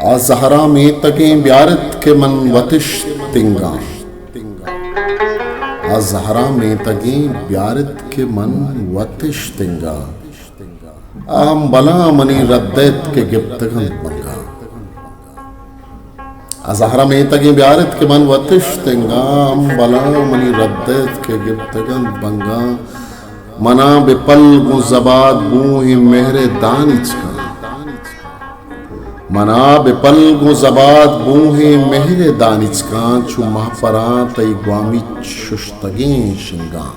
आज़हरा में तगें ब्यारत के मन वतिश तिंगा, आज़हरा में तगें ब्यारत के मन वतिश तिंगा, आम बला मनी रद्दैत के गिफ्तगन बंगा। आज़हरा में तगें ब्यारत के मन वतिश तिंगा, आम बला मनी रद्दैत के गिफ्तगन बंगा। मना बेपल गु जबाद बूहि मेहरे दानिच का, मना बेपल गु जबाद बूहि मेहरे दानिच का, छु महपरा तई ग्वामिच शुश्तगें शिंगा।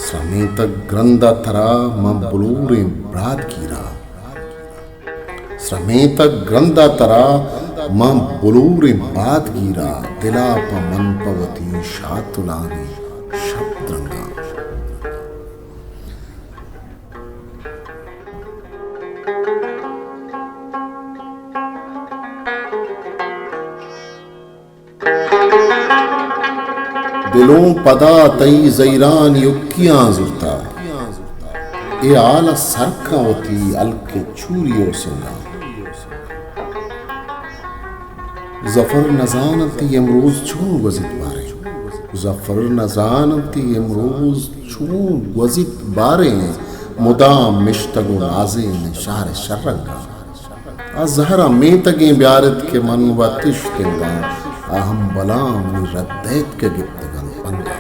समेत ग्रंदा तरा म बुलूरे ब्राद कीरा, समेत ग्रंदा तरा म बुलूरे बाद गिरा, दिला प मन पवती शातुलानी शब्दरंगा। दिलों पदा तई जैरान युक्कियां जुरता, ए आला सरकावती अलके चूरियो संगा। जफर नजानती अमरोज चून वजित बारे, जफर नजानती अमरोज चून वजित बारे, मुदाम मिश्तगो नाज़े निशार शर्रंगा। आज़हरा में तगें ब्यारत के मन वतिश तिंगा, अहम बलाम रद्दैत के गिफ्तगन बंगा।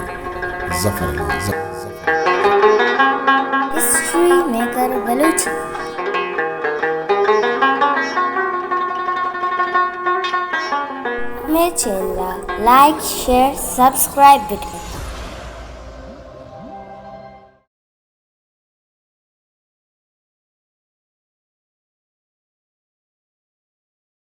Zafar history maker Balochi. मेरे channel like share subscribe bit